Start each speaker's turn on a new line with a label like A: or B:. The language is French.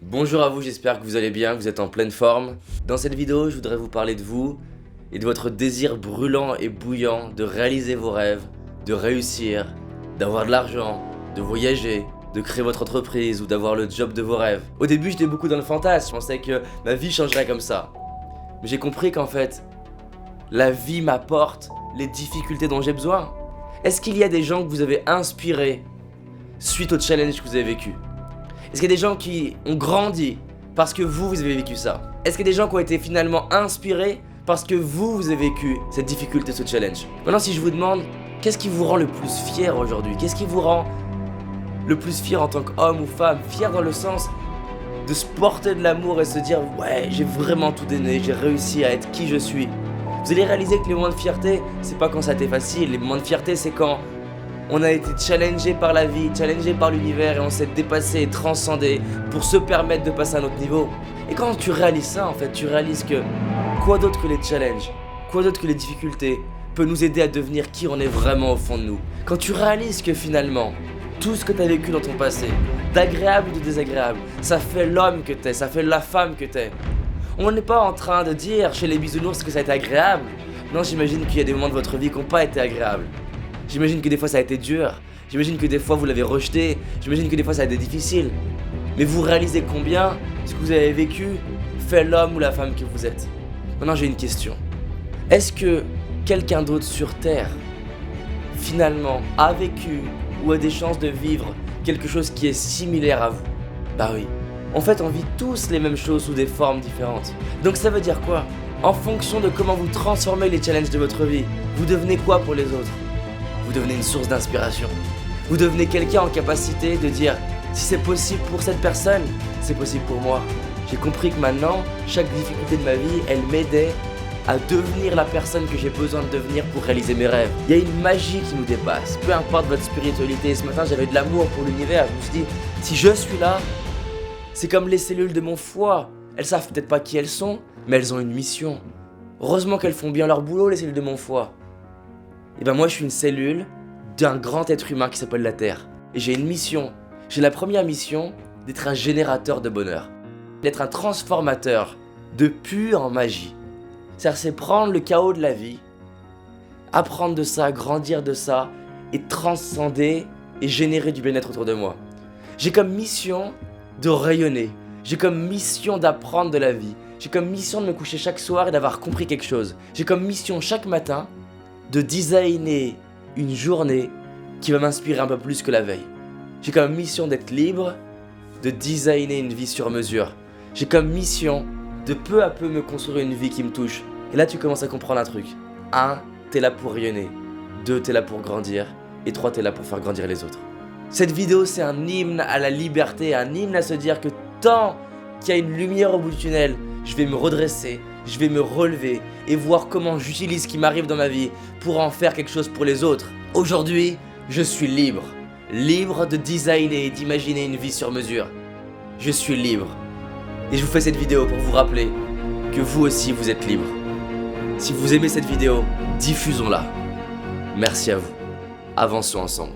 A: Bonjour à vous, j'espère que vous allez bien, que vous êtes en pleine forme. Dans cette vidéo, je voudrais vous parler de vous et de votre désir brûlant et bouillant de réaliser vos rêves, de réussir, d'avoir de l'argent, de voyager, de créer votre entreprise ou d'avoir le job de vos rêves. Au début, j'étais beaucoup dans le fantasme, je pensais que ma vie changerait comme ça. Mais j'ai compris qu'en fait, la vie m'apporte les difficultés dont j'ai besoin. Est-ce qu'il y a des gens que vous avez inspirés suite au challenge que vous avez vécu? Est-ce qu'il y a des gens qui ont grandi parce que vous avez vécu ça? Est-ce qu'il y a des gens qui ont été finalement inspirés parce que vous avez vécu cette difficulté, ce challenge? Maintenant, si je vous demande, qu'est-ce qui vous rend le plus fier aujourd'hui? Qu'est-ce qui vous rend le plus fier en tant qu'homme ou femme? Fier dans le sens de se porter de l'amour et se dire « Ouais, j'ai vraiment tout donné, j'ai réussi à être qui je suis ». Vous allez réaliser que les moments de fierté, c'est pas quand ça a été facile. Les moments de fierté, c'est quand on a été challengé par la vie, challengé par l'univers et on s'est dépassé et transcendé pour se permettre de passer à un autre niveau. Et quand tu réalises ça, en fait, tu réalises que quoi d'autre que les challenges, quoi d'autre que les difficultés peut nous aider à devenir qui on est vraiment au fond de nous. Quand tu réalises que finalement, tout ce que tu as vécu dans ton passé, d'agréable ou de désagréable, ça fait l'homme que t'es, ça fait la femme que t'es. On n'est pas en train de dire chez les bisounours que ça a été agréable. Non, j'imagine qu'il y a des moments de votre vie qui n'ont pas été agréables. J'imagine que des fois ça a été dur. J'imagine que des fois vous l'avez rejeté. J'imagine que des fois ça a été difficile. Mais vous réalisez combien ce que vous avez vécu fait l'homme ou la femme que vous êtes. Maintenant j'ai une question. Est-ce que quelqu'un d'autre sur Terre, finalement, a vécu ou a des chances de vivre quelque chose qui est similaire à vous? Bah oui. En fait, on vit tous les mêmes choses sous des formes différentes. Donc ça veut dire quoi? En fonction de comment vous transformez les challenges de votre vie, vous devenez quoi pour les autres? Vous devenez une source d'inspiration. Vous devenez quelqu'un en capacité de dire si c'est possible pour cette personne, c'est possible pour moi. J'ai compris que maintenant, chaque difficulté de ma vie, elle m'aidait à devenir la personne que j'ai besoin de devenir pour réaliser mes rêves. Il y a une magie qui nous dépasse, peu importe votre spiritualité. Ce matin, j'avais de l'amour pour l'univers. Je me suis dit, si je suis là, c'est comme les cellules de mon foie. Elles savent peut-être pas qui elles sont, mais elles ont une mission. Heureusement qu'elles font bien leur boulot, les cellules de mon foie. Et ben moi, je suis une cellule d'un grand être humain qui s'appelle la Terre. Et j'ai une mission. J'ai la première mission d'être un générateur de bonheur. D'être un transformateur de pure magie. C'est-à-dire, c'est prendre le chaos de la vie, apprendre de ça, grandir de ça, et transcender et générer du bien-être autour de moi. J'ai comme mission de rayonner. J'ai comme mission d'apprendre de la vie. J'ai comme mission de me coucher chaque soir et d'avoir compris quelque chose. J'ai comme mission chaque matin de designer une journée qui va m'inspirer un peu plus que la veille. J'ai comme mission d'être libre, de designer une vie sur mesure. J'ai comme mission de peu à peu me construire une vie qui me touche. Et là, tu commences à comprendre un truc. 1, t'es là pour rayonner. 2, t'es là pour grandir. Et 3, t'es là pour faire grandir les autres. Cette vidéo, c'est un hymne à la liberté, un hymne à se dire que tant qu'il y a une lumière au bout du tunnel, je vais me redresser, je vais me relever et voir comment j'utilise ce qui m'arrive dans ma vie pour en faire quelque chose pour les autres. Aujourd'hui, je suis libre. Libre de designer et d'imaginer une vie sur mesure. Je suis libre. Et je vous fais cette vidéo pour vous rappeler que vous aussi vous êtes libre. Si vous aimez cette vidéo, diffusons-la. Merci à vous. Avançons ensemble.